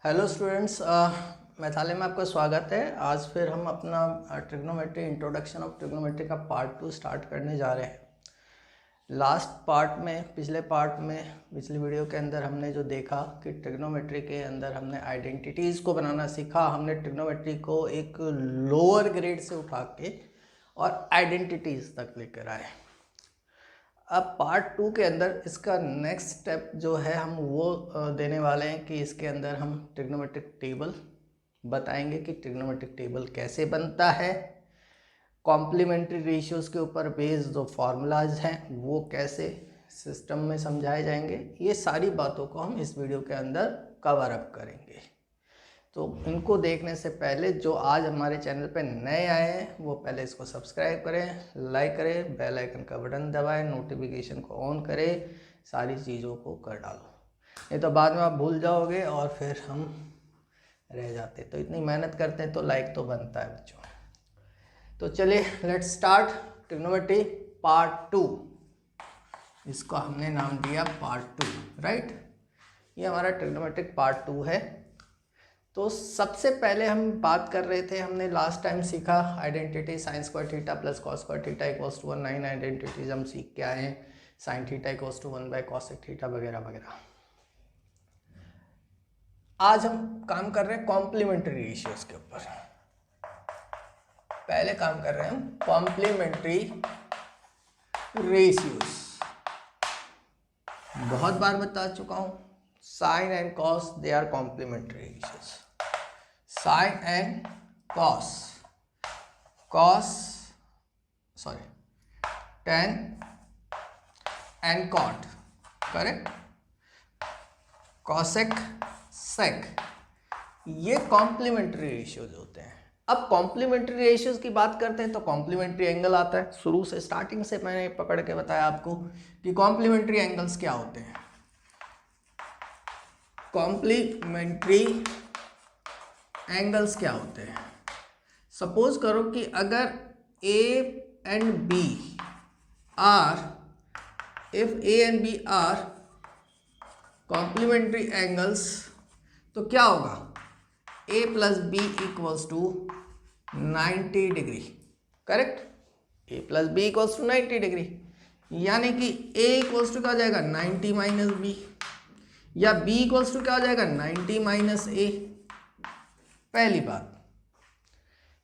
Hello students, मैथाली में आपका स्वागत है। आज फिर हम अपना ट्रिग्नोमेट्री इंट्रोडक्शन ऑफ ट्रिग्नोमेट्री का पार्ट 2 स्टार्ट करने जा रहे हैं। लास्ट पार्ट में, पिछली वीडियो के अंदर हमने जो देखा कि ट्रिग्नोमेट्री के अंदर हमने आइडेंटिटीज़ को बनाना सीखा। हमने ट्रिग्नोमेट्री को एक लोअर ग्रेड से उठा के और आइडेंटिटीज़ तक लेकर आए। अब पार्ट 2 के अंदर इसका नेक्स्ट स्टेप जो है हम वो देने वाले हैं कि इसके अंदर हम ट्रिग्नोमेट्रिक टेबल बताएंगे कि ट्रिग्नोमेट्रिक टेबल कैसे बनता है, कॉम्प्लीमेंट्री रेशियोज़ के ऊपर बेस्ड जो फार्मूलाज हैं वो कैसे सिस्टम में समझाए जाएंगे। ये सारी बातों को हम इस वीडियो के अंदर कवर अप करेंगे। तो इनको देखने से पहले जो आज हमारे चैनल पे नए आए हैं वो पहले इसको सब्सक्राइब करें, लाइक करें, बेल आइकन का बटन दबाएं, नोटिफिकेशन को ऑन करें, सारी चीज़ों को कर डालो, नहीं तो बाद में आप भूल जाओगे और फिर हम रह जाते। तो इतनी मेहनत करते हैं तो लाइक तो बनता है बच्चों। तो चलिए लेट्स स्टार्ट ट्रिग्नोमेट्री पार्ट 2। इसको हमने नाम दिया पार्ट 2, राइट। ये हमारा ट्रिग्नोमेट्रिक पार्ट 2 है। तो सबसे पहले हम बात कर रहे थे, हमने लास्ट टाइम सीखा identity sine square theta plus cos square theta equals to 1। 9 identities हम सीख के आए हैं। Sine theta equals to 1 by cosec theta वगैरह वगैरह। आज हम काम कर रहे हैं कॉम्प्लीमेंट्री रेशियोज के ऊपर। पहले काम कर रहे हैं हम कॉम्प्लीमेंट्री रेशियोज। बहुत बार बता चुका हूं, sine and cos they are complementary ratios. Sine and tan and cot, correct, cosec sec, ये कॉम्प्लीमेंट्री रेशियोज होते हैं। अब कॉम्प्लीमेंट्री रेशियोज की बात करते हैं तो कॉम्प्लीमेंट्री एंगल आता है। शुरू से स्टार्टिंग से मैंने पकड़ के बताया आपको कि कॉम्प्लीमेंट्री एंगल्स क्या होते हैं। कॉम्प्लीमेंट्री एंगल्स क्या होते हैं? सपोज करो कि अगर A and B are, if A and B are complementary angles, तो क्या होगा? A plus B equals to 90 degree, correct. A plus B equals to 90 degree, यानी कि A equals to क्या हो जाएगा? 90 माइनस B, या B equals to क्या हो जाएगा? 90 माइनस A। पहली बात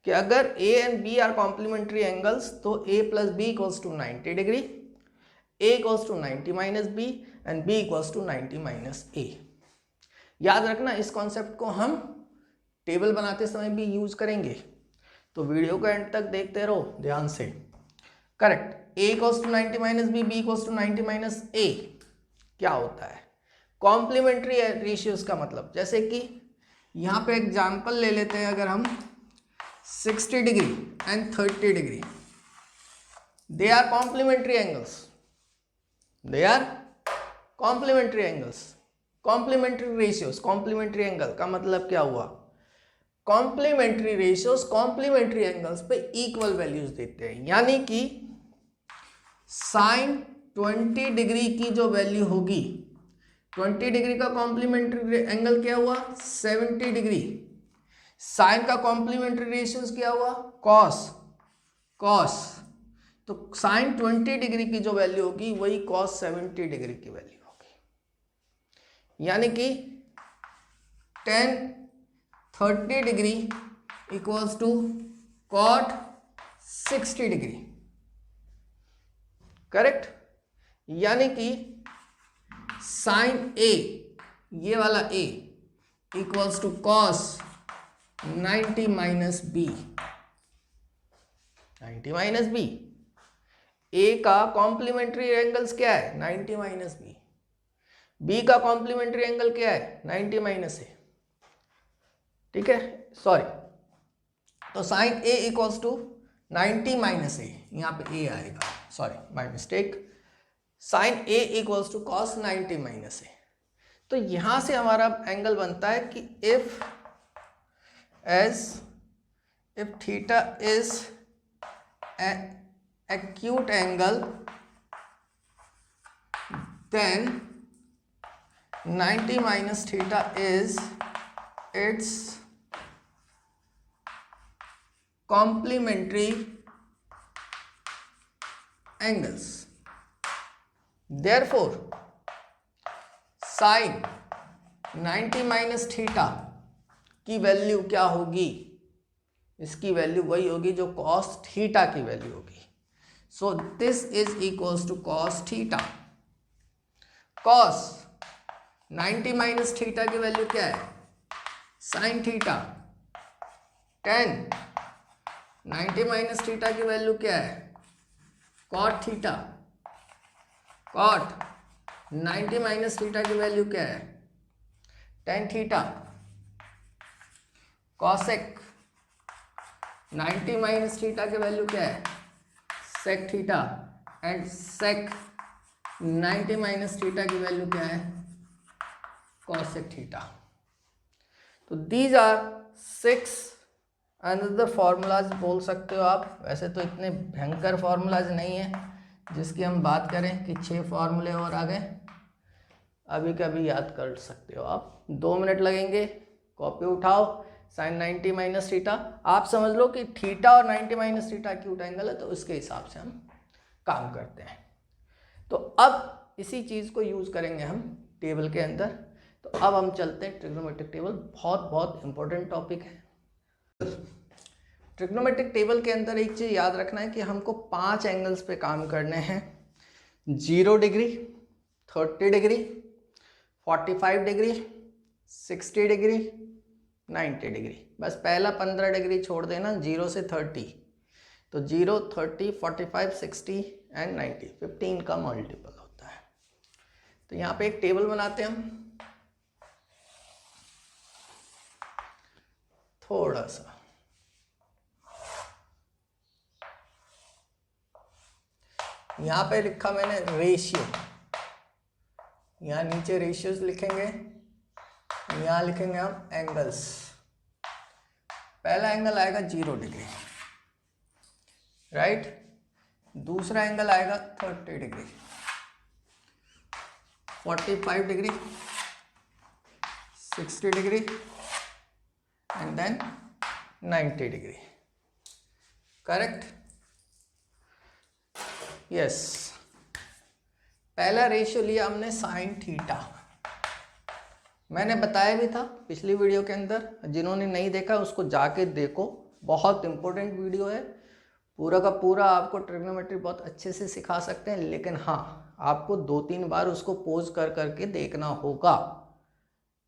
कि अगर A and B are complementary angles तो A plus B equals to 90 degree, A equals to 90 minus B and B equals to 90 minus A। याद रखना, इस कॉन्सेप्ट को हम टेबल बनाते समय भी यूज करेंगे, तो वीडियो को एंड तक देखते रहो ध्यान से। Correct, A equals to 90 minus B, B equals to 90 minus A क्या होता है? कॉम्प्लीमेंट्री रेशियोज का मतलब, जैसे कि यहाँ पे एग्जाम्पल ले लेते हैं, अगर हम 60 degree and 30 degree, they are complementary angles, they are complementary angles. Complementary ratios, complementary angle का मतलब क्या हुआ? कॉम्प्लीमेंट्री रेशियोज कॉम्प्लीमेंट्री एंगल्स पे इक्वल वैल्यूज देते हैं, यानी कि साइन 20 डिग्री की जो वैल्यू होगी, 20 डिग्री का कॉम्प्लीमेंट्री एंगल क्या हुआ? 70 डिग्री। साइन का कॉम्प्लीमेंट्री रेशियोज क्या हुआ? कॉस। तो साइन 20 डिग्री की जो वैल्यू होगी वही कॉस 70 डिग्री की वैल्यू होगी, यानी कि tan 30 degree equals to cot 60 degree, correct. यानी कि साइन A, ये वाला A equals to cos 90 minus B, 90 minus B. A का कॉम्प्लीमेंट्री एंगल्स क्या है? 90 माइनस बी। B का कॉम्प्लीमेंट्री एंगल क्या है? 90 माइनस ए, ठीक है, सॉरी। तो sine A equals to 90 minus A, यहाँ पे A आएगा, sorry by mistake. Sine A equals to cos 90 minus ए। तो यहां से हमारा एंगल बनता है कि if theta is an acute angle, then 90 minus theta is its complementary angles. Therefore sin 90 minus theta की वैल्यू क्या होगी? इसकी वैल्यू वही होगी जो cos थीटा की वैल्यू होगी. So this is equals to cos theta. cos 90 minus theta की वैल्यू क्या है? sin theta. tan 90 minus theta की वैल्यू क्या है? cot theta. cot 90 minus theta की वैल्यू क्या है? tan theta. cosec 90 minus theta की वैल्यू क्या है? sec theta. And sec 90 minus theta की वैल्यू क्या है? cosec theta. तो दीज आर 6 अनदर फॉर्मूलाज बोल सकते हो आप. वैसे तो इतने भयंकर फॉर्मूलाज नहीं है जिसकी हम बात करें कि 6 फार्मूले और आ गए. अभी कभी याद कर सकते हो आप. 2 मिनट लगेंगे. कॉपी उठाओ. Sine 90 minus theta. आप समझ लो कि थीटा और 90 माइनस थीटा एक्यूट एंगल है, तो उसके हिसाब से हम काम करते हैं. तो अब इसी चीज़ को यूज़ करेंगे हम टेबल के अंदर. तो अब हम चलते हैं ट्रिग्नोमेट्रिक टेबल. बहुत बहुत इंपॉर्टेंट टॉपिक है. ट्रिग्नोमेट्रिक टेबल के अंदर एक चीज़ याद रखना है कि हमको 5 एंगल्स पे काम करने हैं. 0 degree, 30 degree, 45 degree, 60 degree, 90 degree. बस पहला 15 डिग्री छोड़ देना, 0 से 30. तो 0, 30, 45, 60 एंड 90, 15 का मल्टीपल होता है. तो यहाँ पे एक टेबल बनाते हैं हम. थोड़ा सा यहाँ पे लिखा मैंने रेशियो. यहाँ नीचे रेशियोज लिखेंगे. यहाँ लिखेंगे हम एंगल्स. पहला एंगल आएगा 0 डिग्री, राइट. दूसरा एंगल आएगा 30 degree, 45 degree, 60 degree and then 90 degree. Correct. Yes. पहला रेशियो लिया हमने साइन थीटा. मैंने बताया भी था पिछली वीडियो के अंदर. जिन्होंने नहीं देखा उसको जाके देखो. बहुत इंपॉर्टेंट वीडियो है. पूरा का पूरा आपको ट्रिग्नोमेट्री बहुत अच्छे से सिखा सकते हैं. लेकिन हाँ, आपको 2-3 बार उसको पोज कर करके देखना होगा.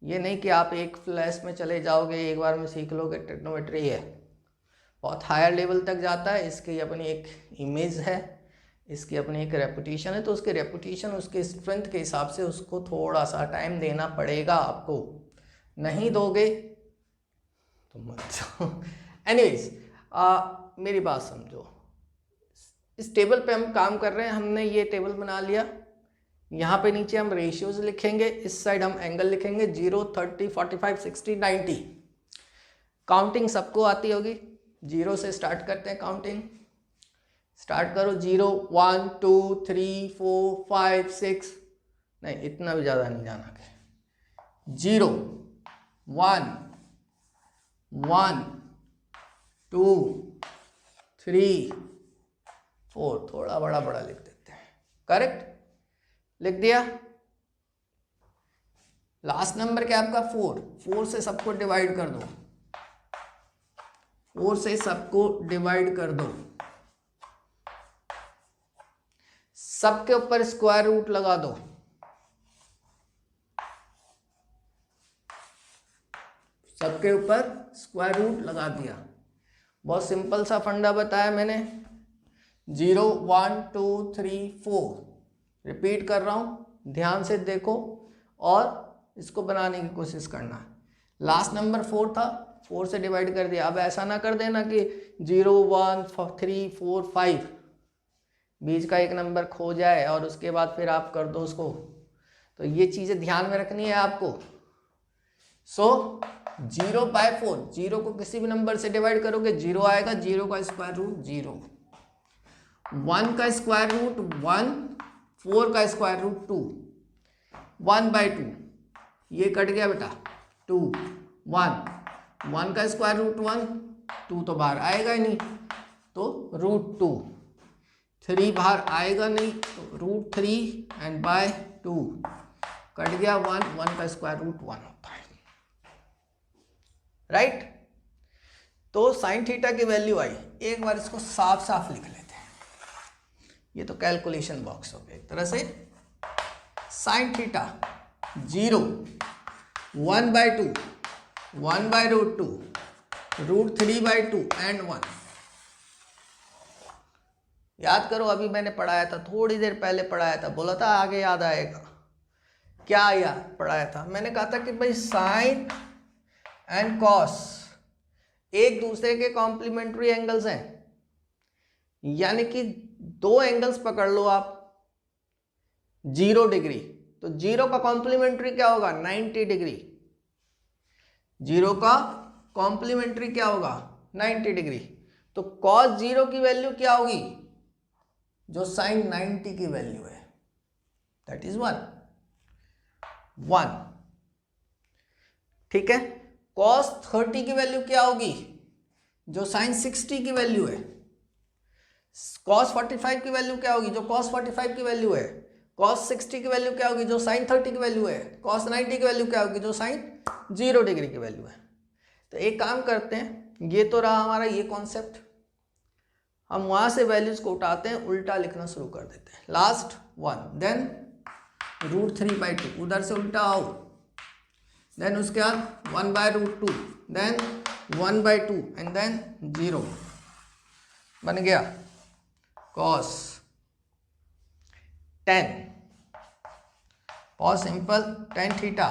ये नहीं कि आप एक फ्लैश में चले जाओगे, एक बार में सीख लोगे. ट्रिग्नोमेट्री है बहुत हायर लेवल तक जाता है. इसकी अपनी एक इमेज है, इसकी अपनी एक रेपुटेशन है. तो उसके रेपुटेशन, उसके स्ट्रेंथ के हिसाब से उसको थोड़ा सा टाइम देना पड़ेगा आपको. नहीं दोगे तो मत. एनीवेज, मेरी बात समझो. इस टेबल पे हम काम कर रहे हैं. हमने ये टेबल बना लिया. यहाँ पे नीचे हम रेशियोज लिखेंगे. इस साइड हम एंगल लिखेंगे. 0, 30, 45, 60, 90. काउंटिंग सबको आती होगी. 0 से स्टार्ट करते हैं काउंटिंग. स्टार्ट करो. 0, 1, 2, 3, 4, 5, 6. नहीं, इतना भी ज़्यादा नहीं जाना है. 0, 1, 1, 2, 3, 4. थोड़ा बड़ा बड़ा लिख देते हैं. करेक्ट. लिख दिया. लास्ट नंबर क्या आपका? 4. 4 से सबको डिवाइड कर दो. 4 से सबको डिवाइड कर दो. सबके ऊपर स्क्वायर रूट लगा दो. सबके ऊपर स्क्वायर रूट लगा दिया. बहुत सिंपल सा फंडा बताया मैंने. 0, 1, 2, 3, 4. रिपीट कर रहा हूं, ध्यान से देखो और इसको बनाने की कोशिश करना. लास्ट नंबर 4 था, 4 से डिवाइड कर दिया. अब ऐसा ना कर देना कि 0, 1, 3, 4, 5 बीच का एक नंबर खो जाए और उसके बाद फिर आप कर दो उसको. तो ये चीज़ें ध्यान में रखनी है आपको. सो 0/4. 0 को किसी भी नंबर से डिवाइड करोगे 0 आएगा. 0 का स्क्वायर रूट 0. 1 का स्क्वायर रूट 1. 4 का स्क्वायर रूट 2. 1/2. ये कट गया बेटा. 2. 1 का स्क्वायर रूट 1, 2 तो बाहर आएगा ही नहीं, तो रूट 2, 3 बाहर आएगा नहीं, तो रूट 3 एंड बाय 2 कट गया 1 का स्क्वायर रूट 1 होता है, राइट। तो साइन थीटा की वैल्यू आई। एक बार इसको साफ साफ लिख लेते हैं, ये तो कैलकुलेशन बॉक्स हो गया एक तरह से। Sine theta 0, 1/2, 1/√2, root 3/2 and 1। याद करो, अभी मैंने पढ़ाया था, थोड़ी देर पहले पढ़ाया था, बोला था आगे याद आएगा। क्या याद पढ़ाया था? मैंने कहा था कि भाई साइन एंड कॉस एक दूसरे के कॉम्प्लीमेंट्री एंगल्स हैं, यानी कि दो एंगल्स पकड़ लो आप 0 डिग्री, तो 0 का कॉम्प्लीमेंट्री क्या होगा? 90 डिग्री। 0 का कॉम्प्लीमेंट्री क्या होगा? 90 डिग्री। तो कॉस 0 की वैल्यू क्या होगी? जो साइन 90 की वैल्यू है, दैट इज 1। ठीक है। कॉस 30 की वैल्यू क्या होगी? जो साइन 60 की वैल्यू है। कॉस 45 की वैल्यू क्या होगी? जो कॉस 45 की वैल्यू है। कॉस 60 की वैल्यू क्या होगी? जो साइन 30 की वैल्यू है। कॉस 90 की वैल्यू क्या होगी? जो साइन 0 डिग्री की वैल्यू है। तो एक काम करते हैं, ये तो रहा हमारा ये कॉन्सेप्ट, हम वहां से वैल्यूज को उठाते हैं, उल्टा लिखना शुरू कर देते हैं। लास्ट 1, देन रूट 3/2, उधर से उल्टा आओ, देन उसके बाद 1/√2, देन 1/2 एंड देन 0 बन गया कॉस 10। बहुत simple, tan theta.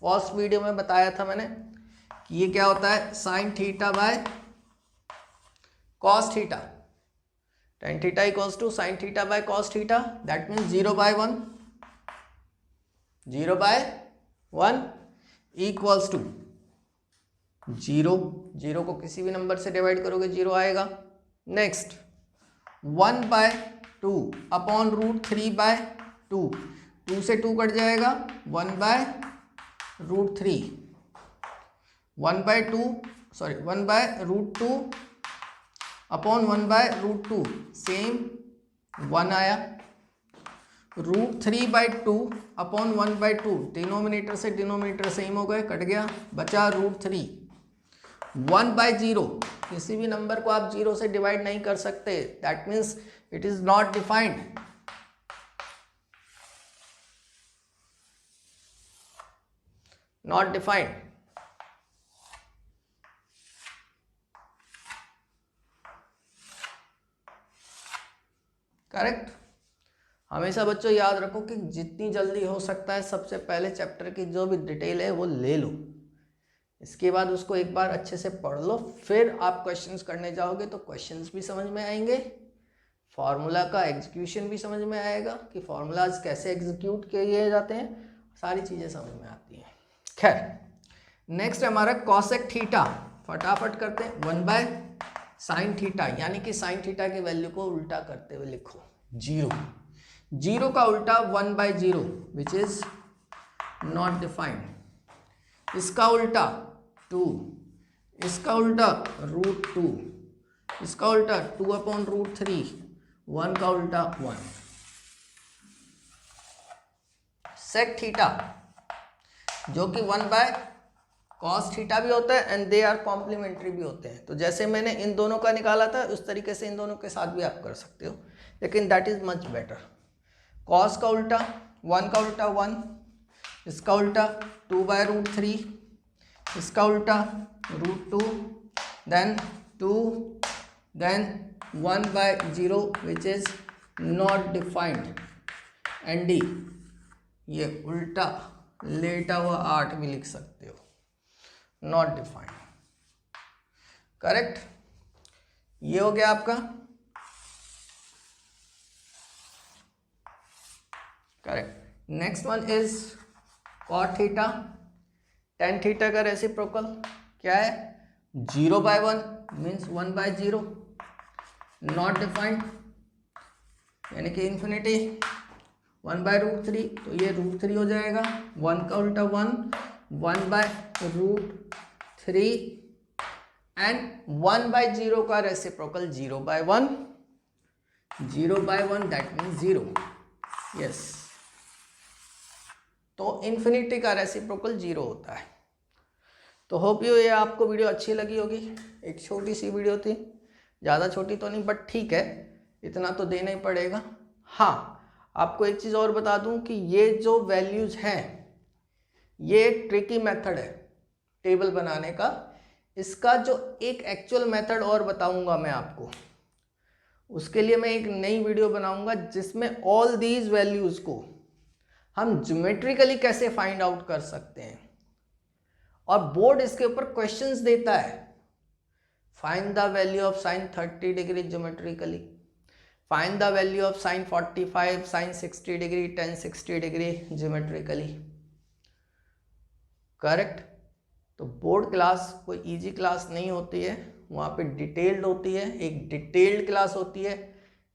First video में बताया था मैंने कि ये क्या होता है? Sine theta by cos theta. tan theta equals to sine theta by cos theta, that means 0/1, 0/1 equals to 0। 0 को किसी भी नंबर से डिवाइड करोगे 0 आएगा। नेक्स्ट 1/2 अपॉन रूट 3/2, 2 से 2 कट जाएगा, 1/√3, 1/2 अपॉन 1/√2, सेम 1 आया। रूट 3/2 अपॉन 1/2, डिनोमिनेटर से डिनोमिनेटर सेम हो गए, कट गया, बचा रूट 3। 1/0, किसी भी नंबर को आप 0 से डिवाइड नहीं कर सकते, that means it is not defined. Not defined. Correct. हमेशा बच्चों याद रखो कि जितनी जल्दी हो सकता है सबसे पहले चैप्टर की जो भी डिटेल है वो ले लो, इसके बाद उसको एक बार अच्छे से पढ़ लो, फिर आप क्वेश्चंस करने जाओगे तो क्वेश्चंस भी समझ में आएंगे, फार्मूला का एग्जीक्यूशन भी समझ में आएगा कि फार्मूलाज कैसे एग्जीक्यूट किए जाते हैं, सारी चीज़ें समझ में आती हैं। खैर, नेक्स्ट हमारा कॉसेक थीटा, फटाफट करते हैं। 1/sin थीटा, यानी कि साइन थीटा की वैल्यू को उल्टा करते हुए लिखो 0। 0 का उल्टा 1/0 विच इज नॉट डिफाइंड। इसका उल्टा 2, इसका उल्टा √2, इसका उल्टा 2/√3, 1 का उल्टा 1। सेक थीटा जो कि 1/cos थीटा भी होता है एंड दे आर कॉम्प्लीमेंट्री भी होते हैं। तो जैसे मैंने इन दोनों का निकाला था उस तरीके से इन दोनों के साथ भी आप कर सकते हो, लेकिन that is much better. cos का उल्टा 1 का उल्टा 1, इसका उल्टा 2/√3, इसका उल्टा √2, then 2, then 1/0 which is not defined, and D, ये उल्टा लेटा हुआ 8 भी लिख सकते हो, नॉट डिफाइंड। करेक्ट। ये हो गया आपका correct. Next one is cot theta. tan theta का रेसिप्रोकल क्या है? 0/1 मीन्स 1/0, नॉट डिफाइंड, यानी कि इंफिनिटी। 1/√3, तो ये √3 हो जाएगा, 1 का उल्टा 1, 1/√3 एंड 1/0 का रेसिप्रोकल 0/1, 0/1 दैट मीन्स 0, यस। तो इन्फिनिटी का रेसिप्रोकल 0 होता है। तो होप यू ये आपको वीडियो अच्छी लगी होगी। एक छोटी सी वीडियो थी, ज़्यादा छोटी तो नहीं बट ठीक है, इतना तो देना ही पड़ेगा। हाँ, आपको एक चीज़ और बता दूं कि ये जो वैल्यूज़ हैं ये ट्रिकी मेथड है टेबल बनाने का। इसका जो एक एक्चुअल मेथड और बताऊंगा मैं आपको, उसके लिए मैं एक नई वीडियो बनाऊंगा जिसमें ऑल दीज वैल्यूज़ को हम ज्योमेट्रिकली कैसे फाइंड आउट कर सकते हैं। और बोर्ड इसके ऊपर क्वेश्चंस देता है, find the value of sine 30 degree geometrically, find the value of sine 45, sine 60 degree, tan 60 degree geometrically, correct. तो बोर्ड क्लास कोई इजी क्लास नहीं होती है, वहाँ पे डिटेल्ड होती है, एक डिटेल्ड क्लास होती है,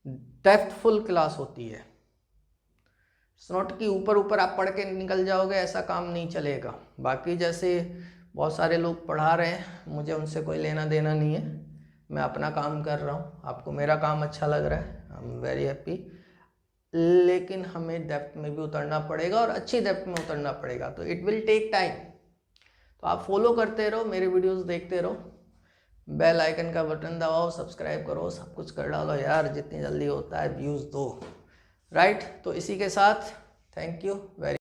डेप्थफुल क्लास होती है। इट्स नॉट कि ऊपर ऊपर आप पढ़ के निकल जाओगे, ऐसा काम नहीं चलेगा। बाकी जैसे बहुत सारे लोग पढ़ा रहे हैं, मुझे उनसे कोई लेना देना नहीं है, मैं अपना काम कर रहा हूँ, आपको मेरा काम अच्छा लग रहा है, आई एम वेरी हैप्पी। लेकिन हमें डेप्थ में भी उतरना पड़ेगा और अच्छी डेप्थ में उतरना पड़ेगा, तो इट विल टेक टाइम। तो आप फॉलो करते रहो, मेरे वीडियोस देखते रहो, बेल आइकन का बटन दबाओ, सब्सक्राइब करो, सब कुछ कर डालो यार, जितनी जल्दी होता है व्यूज़ दो, राइट। तो इसी के साथ थैंक यू वेरी